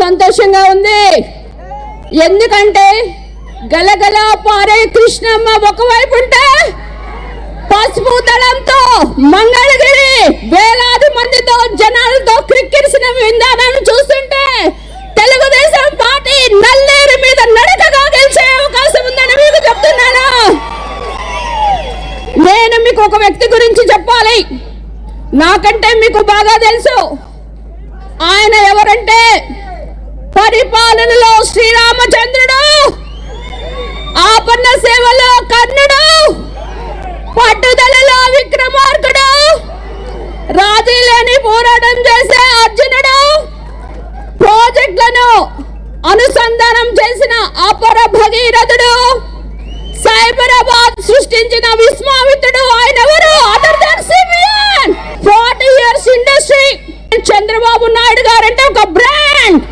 సంతోషంగా ఉంది. ఎందుకంటే గలగల పారే కృష్ణమ్మ ఒకవైపు ఉంటే పసుపు దళంతో మంగళగిరి వేలాది మందితో జనాలతో క్రిక్కిరిసిన విధానాన్ని చూస్తుంటే తెలుగుదేశం పార్టీ నల్లేరు మీద నడకగా గెలిచే అవకాశం ఉందని మీకు చెప్తున్నాను. నేను మీకు ఒక వ్యక్తి గురించి చెప్పాలి, నాకంటే మీకు బాగా తెలుసు. ఆయన ఎవరంటే పరిపాలనలో శ్రీరామచంద్రుడు, ఆపన్న సేవలో కర్ణుడు, పట్టుదలలో విక్రమార్కుడు, రాజీ లేని పోరాటం చేసే అర్జునుడు, ప్రాజెక్టులను అనుసంధానం చేసిన అపర భగీరథుడు, సైబరాబాద్ సృష్టించిన విశ్వామిత్రుడు. ఆయన ఎవరు? Other than CBN 40 years industry. Chandrababu Naidu guarantee ఒక బ్రాండ్.